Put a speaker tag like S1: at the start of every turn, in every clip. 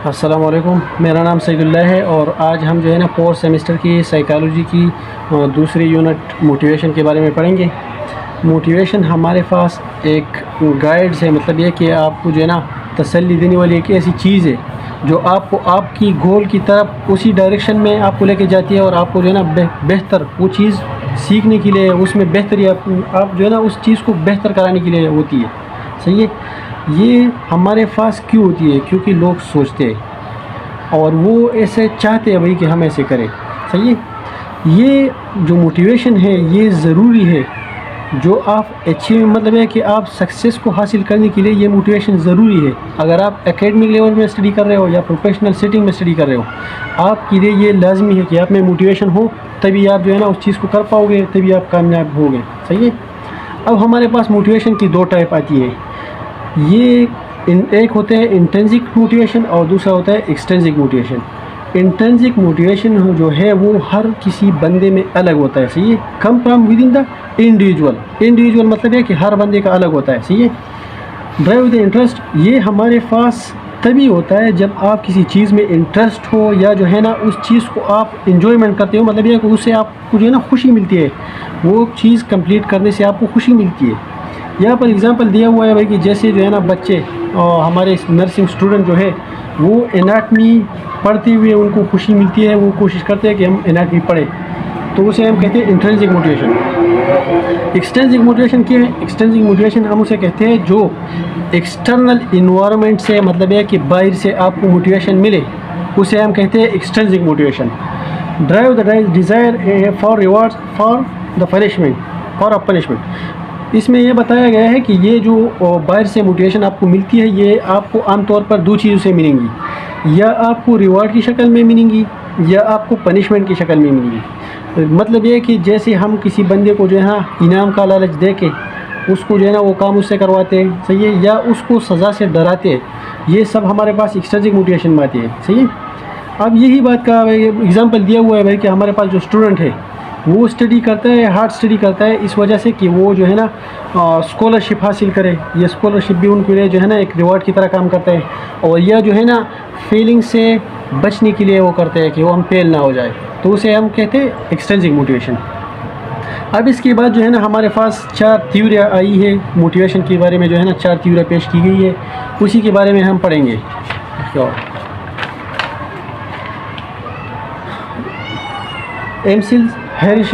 S1: अस्सलाम वालेकुम। मेरा नाम सईदुल्लाह है और आज हम जो है ना 4th सेमेस्टर की साइकोलॉजी की दूसरी यूनिट मोटिवेशन के बारे में पढ़ेंगे। मोटिवेशन हमारे पास एक गाइड है, मतलब ये कि आपको जो है ना तसल्ली देने वाली एक ऐसी चीज़ है जो आपको आपकी गोल की तरफ उसी डायरेक्शन में आपको लेके जाती है और आपको जो है ना बेहतर वो चीज़ सीखने के लिए उसमें बेहतरी आप जो है ना उस चीज़ को बेहतर कराने के लिए होती है। सही है। ये हमारे पास क्यों होती है? क्योंकि लोग सोचते हैं और वो ऐसे चाहते हैं भाई कि हम ऐसे करें। सही है। ये जो मोटिवेशन है ये ज़रूरी है। जो आप अचीव मतलब है कि आप सक्सेस को हासिल करने के लिए ये मोटिवेशन ज़रूरी है। अगर आप एकेडमिक लेवल में स्टडी कर रहे हो या प्रोफेशनल सेटिंग में स्टडी कर रहे हो, आपके लिए ये लाजमी है कि आप में मोटिवेशन हो, तभी आप जो है ना उस चीज़ को कर पाओगे, तभी आप कामयाब होगे। सही है। अब हमारे पास मोटिवेशन की दो टाइप आती है। ये एक होता है इंट्रिंसिक मोटिवेशन और दूसरा होता है एक्सट्रिंसिक मोटिवेशन। इंट्रिंसिक मोटिवेशन जो है वो हर किसी बंदे में अलग होता है। सही है। Come from with in the individual मतलब है कि हर बंदे का अलग होता है। सही है। ड्राइव द इंटरेस्ट ये हमारे पास तभी होता है जब आप किसी चीज़ में इंटरेस्ट हो या जो है ना उस चीज़ को आप इंजॉयमेंट करते हो, मतलब ये कि उससे आपको जो है ना खुशी मिलती है, वो चीज़ कंप्लीट करने से आपको खुशी मिलती है। यहाँ पर एग्जांपल दिया हुआ है भाई कि जैसे जो है ना बच्चे और हमारे नर्सिंग स्टूडेंट जो है वो एनाटमी पढ़ते हुए उनको खुशी मिलती है, वो कोशिश करते हैं कि हम एनाटमी पढ़ें, तो उसे हम कहते हैं इंट्रिंसिक मोटिवेशन। एक्सट्रिंसिक मोटिवेशन क्या है? एक्सट्रिंसिक मोटिवेशन हम उसे कहते हैं जो एक्सटर्नल इन्वायरमेंट से, मतलब है कि बाहर से आपको मोटिवेशन मिले, उसे हम कहते हैं extrinsic motivation. Drive the desire for rewards for the punishment for a punishment. इसमें यह बताया गया है कि ये जो बाहर से मोटिवेशन आपको मिलती है ये आपको आमतौर पर दो चीज़ों से मिलेंगी, या आपको रिवार्ड की शक्ल में मिलेंगी या आपको पनिशमेंट की शक्ल में मिलेंगी। मतलब ये कि जैसे हम किसी बंदे को जो है ना इनाम का लालच दे के उसको जो है ना वो काम उससे करवाते हैं, सही है, या उसको सज़ा से डराते हैं, ये सब हमारे पास एक्सट्रिंसिक मोटिवेशन में आती है। सही है। अब यही बात का एग्जांपल दिया हुआ है भाई कि हमारे पास जो स्टूडेंट है वो स्टडी करता है, हार्ड स्टडी करता है इस वजह से कि वो जो है ना स्कॉलरशिप हासिल करे। ये स्कॉलरशिप भी उनके लिए जो है ना एक रिवॉर्ड की तरह काम करता है, और यह जो है ना फीलिंग से बचने के लिए वो करते हैं कि वो हम फेल ना हो जाए, तो उसे हम कहते हैं एक्सट्रिंसिक मोटिवेशन। अब इसके बाद जो है ना हमारे पास 4 थ्योरियाँ आई है मोटिवेशन के बारे में, जो है ना 4 थ्योरियाँ पेश की गई है, उसी के बारे में हम पढ़ेंगे। एमसिल हेरिश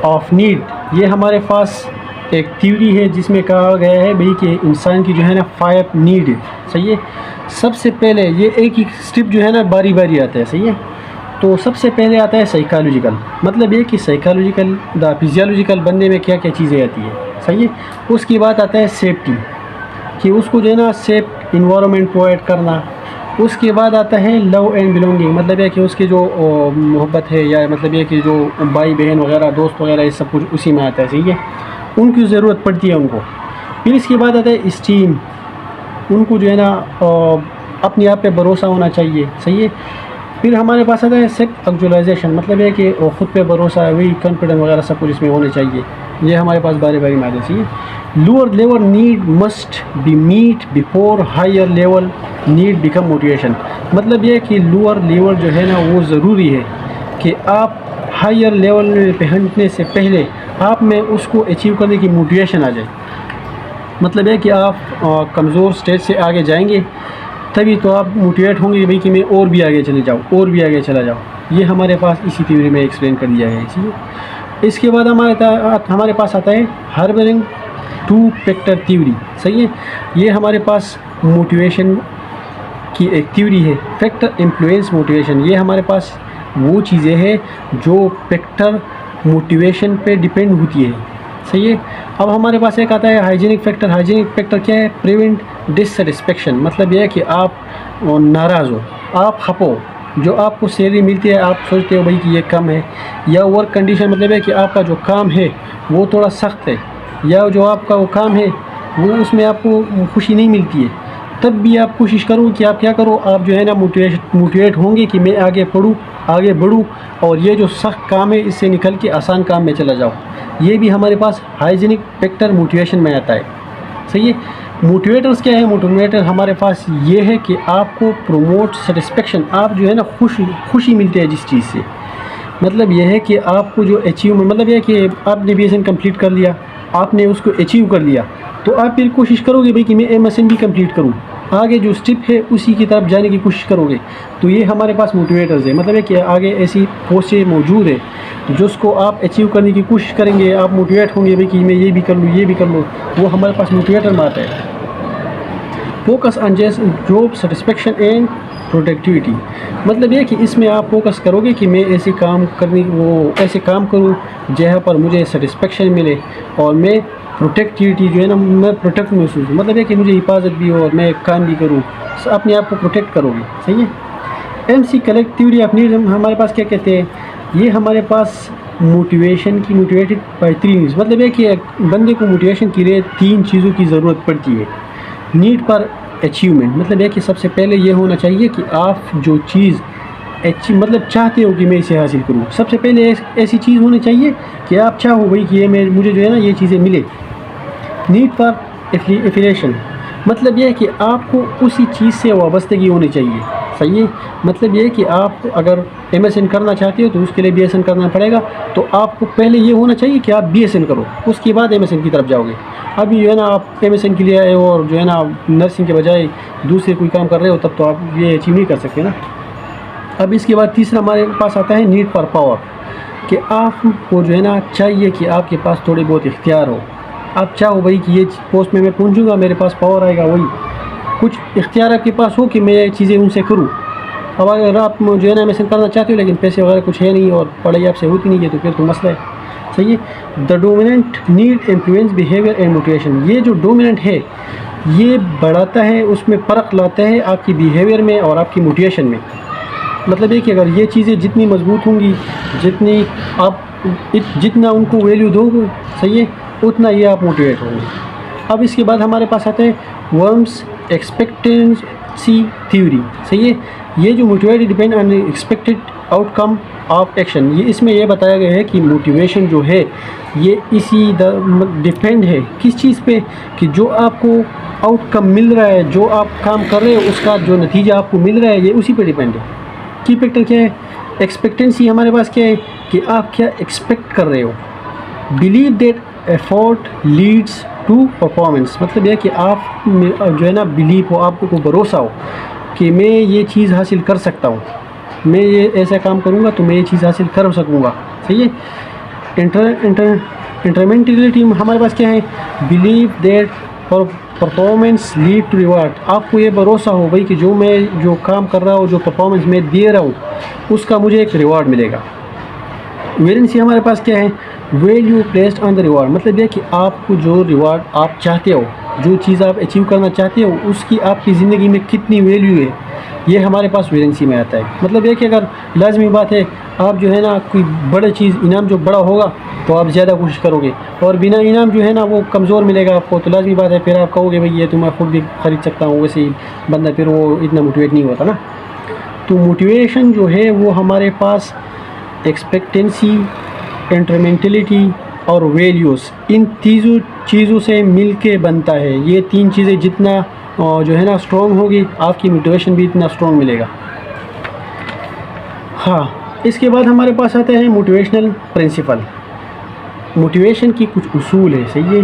S1: ऑफ नीड, ये हमारे पास एक थ्योरी है जिसमें कहा गया है भाई कि इंसान की जो है ना 5 नीड है। सही है। सबसे पहले ये एक ही स्टेप जो है ना बारी बारी आता है। सही है। तो सबसे पहले आता है साइकोलॉजिकल, मतलब ये कि साइकोलॉजिकल द फिजियोलॉजिकल बंदे में क्या क्या चीज़ें आती है। सही है। उसके बाद आता है सेफ्टी, कि उसको जो है ना सेफ इन्वायरमेंट प्रोवाइड करना। उसके बाद आता है लव एंड बिलोंगिंग, मतलब है कि उसकी जो मोहब्बत है, या मतलब ये कि जो भाई बहन वगैरह दोस्त वगैरह ये सब कुछ उसी में आता है। सही है। उनकी ज़रूरत पड़ती है उनको। फिर इसके बाद आता है स्टीम, उनको जो है ना अपने आप पे भरोसा होना चाहिए। सही है। फिर हमारे पास आता है सेल्फ एक्चुअलाइजेशन, मतलब है कि ख़ुद पे भरोसा, वही कॉन्फिडेंस वगैरह सब कुछ इसमें होने चाहिए। ये हमारे पास बारी बारी में आ जाती है। Lower level need must be meet before higher level need become motivation, मतलब ये कि लोअर लेवल जो है ना वो ज़रूरी है कि आप हायर लेवल में पहुंचने से पहले आप में उसको अचीव करने की मोटिवेशन आ जाए। मतलब है कि आप कमज़ोर स्टेज से आगे जाएंगे तभी तो आप मोटिवेट होंगे भाई कि मैं और भी आगे चले जाऊँ, और भी आगे चला जाऊँ। ये हमारे पास इसी थ्योरी में एक्सप्लेन कर दिया है। इसलिए इसके बाद हमारे पास आता है हार्बरिंग 2 फैक्टर थ्योरी। सही है। ये हमारे पास मोटिवेशन की एक थ्योरी है। फैक्टर इन्फ्लुएंस मोटिवेशन, ये हमारे पास वो चीज़ें हैं जो फैक्टर मोटिवेशन पे डिपेंड होती है। सही है। अब हमारे पास एक आता है हाइजीनिक फैक्टर। हाइजीनिक फैक्टर क्या है? प्रिवेंट डिससेटिस्फेक्शन, मतलब यह है कि आप नाराज़ हो, आप खपो, जो आपको सैलरी मिलती है आप सोचते हो भाई कि ये कम है, या वर्क कंडीशन, मतलब है कि आपका जो काम है वो थोड़ा सख्त है, या जो आपका वो काम है वो उसमें आपको खुशी नहीं मिलती है, तब भी आप कोशिश करो कि आप क्या करो, आप जो है ना मोटिवेट होंगे कि मैं आगे पढ़ूँ, आगे बढ़ूँ, और ये जो सख्त काम है इससे निकल के आसान काम में चला जाओ। ये भी हमारे पास हाइजीनिक फैक्टर मोटिवेशन में आता है। सही है। मोटिवेटर्स क्या है? मोटिवेटर हमारे पास ये है कि आपको प्रमोट सेटिस्फेक्शन, आप जो है ना खुशी मिलती है जिस चीज़ से। मतलब यह है कि आपको जो अचीवमेंट, मतलब यह है कि आपने BSN कंप्लीट कर लिया, आपने उसको अचीव कर लिया, तो आप फिर कोशिश करोगे भाई कि मैं MSN भी कंप्लीट करूँ, आगे जो स्टेप है उसी की तरफ जाने की कोशिश करोगे। तो ये हमारे पास मोटिवेटर्स है। मतलब है कि आगे ऐसी पोस्टें मौजूद है जिसको आप अचीव करने की कोशिश करेंगे, आप मोटिवेट होंगे भाई कि मैं ये भी कर लूँ, ये भी कर लूँ, वो हमारे पास मोटिवेटर में आता है। Focus on job satisfaction and productivity, मतलब ये कि इसमें आप फोकस करोगे कि मैं ऐसे काम करूँ जहाँ पर मुझे सेटिस्फेक्शन मिले और मैं प्रोटेक्टिविटी जो है ना, मैं प्रोटेक्ट महसूस, मतलब है कि मुझे हिफाजत भी हो और मैं काम भी करूँ, अपने आप को प्रोटेक्ट करोगे। सही है। MC कलेक्टिविटी ऑफ नीड्स हमारे पास क्या कहते हैं? ये हमारे पास मोटिवेशन की मोटिवेटेड बाय 3 नीड्स, मतलब है कि बंदे को मोटिवेशन के लिए 3 चीज़ों की ज़रूरत पड़ती है। नीड पर अचीवमेंट, मतलब है कि सबसे पहले ये होना चाहिए कि आप जो चीज़ मतलब चाहते हो कि मैं इसे हासिल करूँ, सबसे पहले ऐसी चीज़ होनी चाहिए कि आप चाहो भाई कि ये मुझे जो है ना ये चीज़ें मिले। नीड पर एफिलिएशन, मतलब यह है कि आपको उसी चीज़ से वाबस्तगी होनी चाहिए। सही है। मतलब ये है कि आप अगर MSN करना चाहते हो तो उसके लिए BSN करना पड़ेगा, तो आपको पहले ये होना चाहिए कि आप BSN करो, उसके बाद MSN की तरफ जाओगे। अभी जो है ना आप MSN के लिए आए हो और जो है ना नर्सिंग के बजाय दूसरे कोई काम कर रहे हो, तब तो आप ये अचीव नहीं कर सकते ना। अब इसके बाद तीसरा हमारे पास आता है नीड फॉर पावर, कि आपको जो है ना चाहिए कि आपके पास थोड़े बहुत इख्तियार हो। आप चाहो भाई कि ये पोस्ट में मैं पहुंचूंगा, मेरे पास पावर आएगा, वही कुछ इख्तियार आपके पास हो कि मैं ये चीज़ें उनसे करूँ। अब अगर आप जो है ना MSN करना चाहते हो लेकिन पैसे वगैरह कुछ है नहीं और पढ़ाई आपसे होती नहीं है, तो फिर तो मसला है। सही है। The dominant need influence behaviour and motivation, ये जो डोमिनेंट है ये बढ़ाता है, उसमें फ़र्क लाता है आपकी बिहेवियर में और आपकी मोटिवेशन में। मतलब ये कि अगर ये चीज़ें जितनी मजबूत होंगी, जितना उनको वैल्यू दोगे, सही है, उतना ये आप मोटिवेट होंगे। अब इसके बाद हमारे पास आता है वर्म्स एक्सपेक्टेंसी थ्योरी। सही है। ये जो motivate depend on expected outcome of action, ये इसमें यह बताया गया है कि मोटिवेशन जो है ये इसी डिपेंड है किस चीज़ पे, कि जो आपको आउटकम मिल रहा है, जो आप काम कर रहे हो उसका जो नतीजा आपको मिल रहा है, ये उसी पे डिपेंड है। की फैक्टर क्या है? एक्सपेक्टेंसी हमारे पास क्या है कि आप क्या एक्सपेक्ट कर रहे हो। Believe that effort leads to performance, मतलब यह कि आप जो है ना बिलीव हो, आपको भरोसा हो कि मैं ये चीज़ हासिल कर सकता हूँ, मैं ये ऐसा काम करूँगा तो मैं ये चीज़ हासिल कर सकूँगा। सही है। इंटरमेंटलिटी हमारे पास क्या है? Believe that performance lead to reward, आपको ये भरोसा हो भाई कि जो काम कर रहा हूँ, जो परफॉर्मेंस मैं दे रहा हूँ, उसका मुझे एक रिवार्ड मिलेगा। वेरिएंसी हमारे पास क्या है? Value placed on the reward, मतलब ये कि आपको जो रिवार्ड आप चाहते हो, जो चीज़ आप अचीव करना चाहते हो, उसकी आपकी ज़िंदगी में कितनी वैल्यू है, ये हमारे पास वेरिएंसी में आता है। मतलब ये कि अगर लाजमी बात है आप जो है ना कोई बड़ी चीज़, इनाम जो बड़ा होगा तो आप ज़्यादा कोशिश करोगे, और बिना इनाम जो है ना वो कमज़ोर मिलेगा आपको, तो लाजमी बात है फिर आप कहोगे भाई ये तो मैं खुद भी ख़रीद सकता हूँ, वैसे ही बंदा फिर वो इतना मोटिवेट नहीं होता ना। तो मोटिवेशन जो है वो हमारे पास एक्सपेक्टेंसी, इंटरमेंटलिटी और वैल्यूज़, इन तीनों चीज़ों से मिल के बनता है। ये 3 चीज़ें जितना जो है ना स्ट्रॉन्ग होगी, आपकी मोटिवेशन भी इतना स्ट्रॉन्ग मिलेगा। हाँ, इसके बाद हमारे पास आता है मोटिवेशनल प्रिंसिपल। मोटिवेशन की कुछ उसूल है। सही है।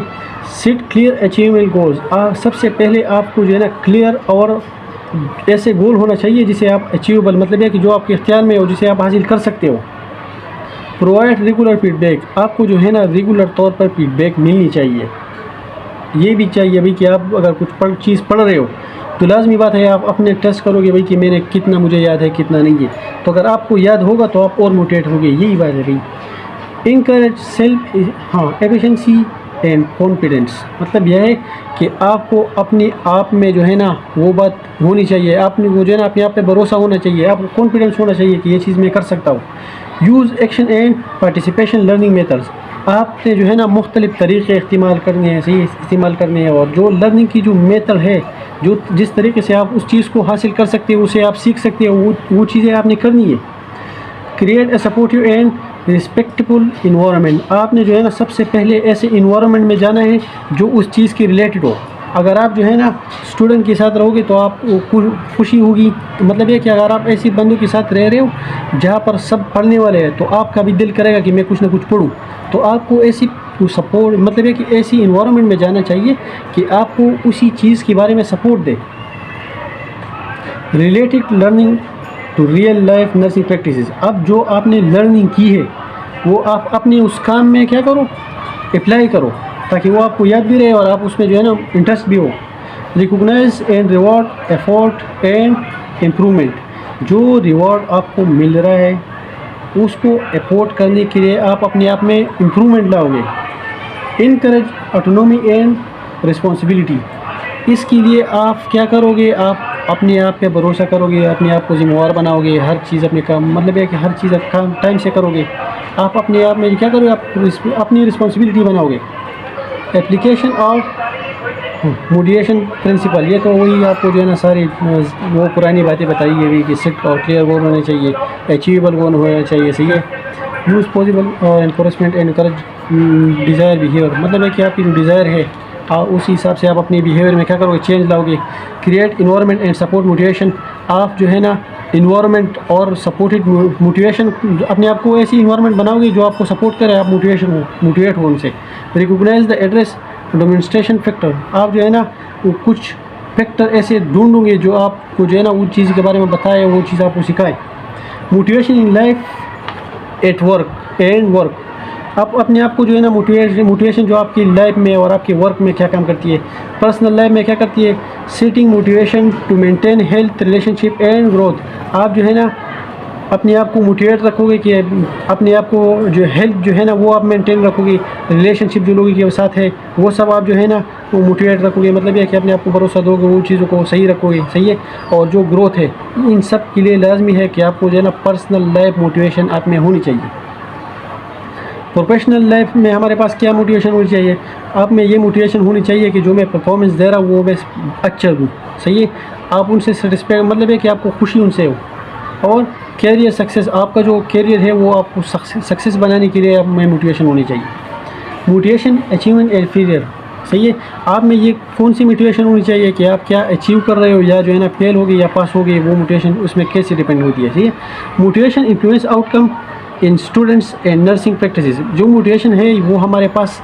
S1: सेट क्लियर अचीवेबल गोल्स, सबसे पहले आपको जो है ना क्लियर और ऐसे गोल होना चाहिए जिसे आप अचीवेबल, मतलब है कि जो आपके इख्तियार में हो, जिसे आप हासिल कर सकते हो। प्रोवाइड रेगुलर फीडबैक, आपको जो है ना रेगुलर तौर पर फीडबैक मिलनी चाहिए। ये भी चाहिए भाई कि आप अगर कुछ चीज़ पढ़ रहे हो तो लाजमी बात है आप अपने टेस्ट करोगे भाई कि मैंने कितना, मुझे याद है कितना नहीं है, तो अगर आपको याद होगा तो आप और मोटिवेट होगे। यही बात है भाई। Encourage self efficiency and confidence, मतलब यह है कि आपको अपने आप में जो है ना वो बात होनी चाहिए, आपने वो जो है ना अपने आप पे भरोसा होना चाहिए, आपको कॉन्फिडेंस होना चाहिए कि ये चीज़ मैं कर सकता हूँ। Use action and participation learning methods, आपने जो है ना मुख्तलिफ़ तरीक़े इस्तेमाल करने हैं, सही इस्तेमाल करने हैं, और जो लर्निंग की जो मेथड है, जो जिस तरीके से आप उस चीज़ को हासिल कर सकते हो, उसे आप सीख सकते हो, वो चीज़ें आपने करनी है। Create a supportive and respectful environment, आपने जो है ना सबसे पहले ऐसे इन्वायरमेंट में जाना है जो उस चीज़ के रिलेटेड हो, अगर आप जो है ना स्टूडेंट के साथ रहोगे तो आप खुशी होगी। तो मतलब ये कि अगर आप ऐसे बंदों के साथ रह रहे हो जहाँ पर सब पढ़ने वाले हैं तो आपका भी दिल करेगा कि मैं कुछ ना कुछ पढ़ूँ। तो आपको ऐसी सपोर्ट मतलब ये कि ऐसी इन्वायरमेंट में जाना चाहिए कि आपको उसी चीज़ के बारे में सपोर्ट दे। Related learning to real life nursing practices. अब जो आपने लर्निंग की है वो आप अपने उस काम में क्या करो, अप्लाई करो, ताकि वो आपको याद भी रहे और आप उसमें जो है ना इंटरेस्ट भी हो। Recognise and reward effort and improvement. जो रिवॉर्ड आपको मिल रहा है उसको अफोर्ड करने के लिए आप अपने आप में इम्प्रूवमेंट लाओगे। Encourage autonomy and responsibility. इसके लिए आप क्या करोगे, आप अपने आप पे भरोसा करोगे, अपने आप को जिम्मेवार बनाओगे, हर चीज़ अपने काम मतलब है कि हर चीज़ काम टाइम से करोगे। आप अपने आप में क्या करोगे, आप अपनी रिस्पॉन्सिबिलिटी बनाओगे। Application of motivation principle. ये तो वही आपको जो है ना सारी वो पुरानी बातें बताई गई कि सिट और क्लियर गोल होने चाहिए, अचीवेबल गोल होना चाहिए, सही है। यूज़ पॉसिबल और एनकोरेजमेंट एंड इनकरेज डिज़ायर बिहेवियर। मतलब है कि आपकी जो डिज़ायर है उसी हिसाब से आप अपने बिहेवियर में क्या करोगे, चेंज लाओगे। Create environment and support motivation. आप जो है ना इन्वायरमेंट और सपोर्टेड मोटिवेशन, अपने आप को ऐसी इन्वायरमेंट बनाओगे जो आपको सपोर्ट करे, आप मोटिवेट हो उनसे। Recognise the address demonstration factor. आप जो है ना कुछ फैक्टर ऐसे ढूंढोगे जो आपको जो है ना उस चीज़ के बारे में बताए, वो चीज़ आपको सिखाए। Motivation in life at work and work. आप अपने आप को जो है ना मोटिवेशन जो आपकी लाइफ में और आपके वर्क में क्या काम करती है, पर्सनल लाइफ में क्या करती है। Setting motivation to maintain health relationship and growth. आप जो है ना अपने आप को मोटिवेट रखोगे कि अपने आप को जो हेल्थ जो है ना वो आप मेंटेन रखोगे, रिलेशनशिप जो लोगों के साथ है वो सब आप जो है ना वो मोटिवेट रखोगे। मतलब ये कि अपने आप को भरोसा दोगे, वो चीज़ों को सही रखोगे, सही है। और जो ग्रोथ है इन सब के लिए लाजमी है कि आपको जो है ना पर्सनल लाइफ मोटिवेशन आप में होनी चाहिए। प्रोफेशनल लाइफ में हमारे पास क्या मोटिवेशन होनी चाहिए, आप में ये मोटिवेशन होनी चाहिए कि जो मैं परफॉर्मेंस दे रहा हूँ वो मैं अच्छा दूँ, सही है। आप उनसे सेटिस्फाई मतलब है कि आपको खुशी उनसे हो। और कैरियर सक्सेस, आपका जो कैरियर है वो आपको सक्सेस बनाने के लिए आप में मोटिवेशन होनी चाहिए। मोटिवेशन अचीवमेंट एंड फेलियर, सही है। आप में ये कौन सी मोटिवेशन होनी चाहिए कि आप क्या अचीव कर रहे हो या जो है ना फेल हो गए या पास हो गए, वो मोटिवेशन उसमें कैसे डिपेंड होती है, सही है। Motivation influence outcome in students and nursing practices. जो मोटिवेशन है वो हमारे पास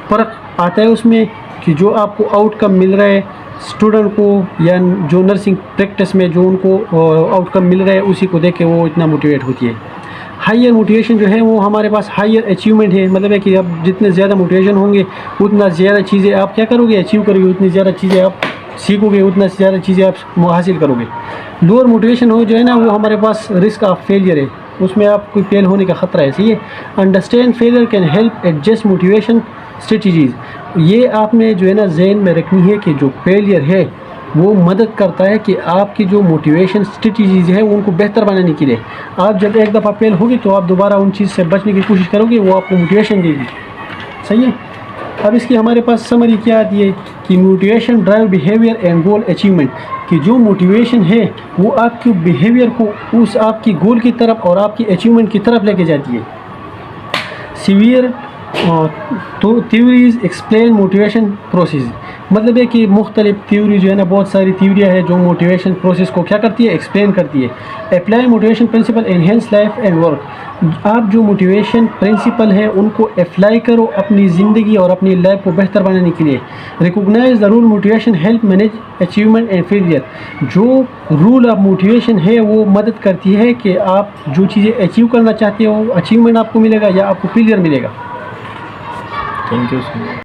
S1: फ़र्क आता है उसमें कि जो आपको आउटकम मिल रहा है स्टूडेंट को या जो नर्सिंग प्रैक्टिस में जो उनको आउटकम मिल रहा है उसी को देख के वो इतना मोटिवेट होती है। हायर मोटिवेशन जो है वो हमारे पास हायर अचीवमेंट है। मतलब है कि आप जितने ज़्यादा मोटिवेशन होंगे उतना ज़्यादा चीज़ें आप क्या करोगे, अचीव करोगे, उतनी ज़्यादा चीज़ें आप सीखोगे, उतना ज़्यादा चीज़ें आप हासिल करोगे। लोअर मोटिवेशन हो जो है ना वो हमारे पास रिस्क ऑफ फेलियर है, उसमें आप कोई फेल होने का ख़तरा है, सही है। Understand failure can help adjust motivation strategies. ये आपने जो है ना जहन में रखनी है कि जो फेलियर है वो मदद करता है कि आपकी जो मोटिवेशन स्ट्रेटजीज़ है उनको बेहतर बनाने के लिए। आप जब एक दफ़ा फेल होगी तो आप दोबारा उन चीज़ से बचने की कोशिश करोगे, वो आपको मोटिवेशन देगी, सही है। अब इसकी हमारे पास समरी क्या आती है कि motivation drive behaviour and goal achievement. कि जो मोटिवेशन है वो आपके बिहेवियर को उस आपकी गोल की तरफ और आपकी अचीवमेंट की तरफ लेके जाती है। सीवियर तो थ्योरीज एक्सप्लेन मोटिवेशन प्रोसेस। मतलब है कि मुख्तलिफ थ्योरी जो है ना बहुत सारी थ्योरियाँ है जो मोटिवेशन प्रोसेस को क्या करती है, एक्सप्लेन करती है। Apply motivation principle enhance life and work. आप जो मोटिवेशन प्रिंसिपल है उनको अप्लाई करो अपनी ज़िंदगी और अपनी लाइफ को बेहतर बनाने के लिए। Recognise the rule motivation help manage achievement and failure. जो रूल ऑफ मोटिवेशन है वो मदद करती है कि आप जो चीज़ें अचीव करना चाहते हो अचीवमेंट आपको मिलेगा या आपको फेलियर मिलेगा।
S2: Thank you.